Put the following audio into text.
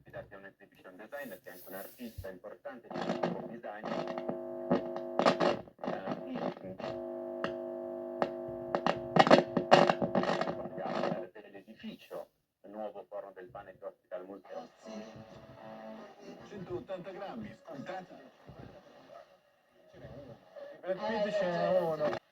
affidarsi a un exhibition designer che è anche un artista importante di tipo design. Dell'edificio, il nuovo forno del pane che ospita al museo. 180 grammi, scontati. Brad Pitt ce n'è uno.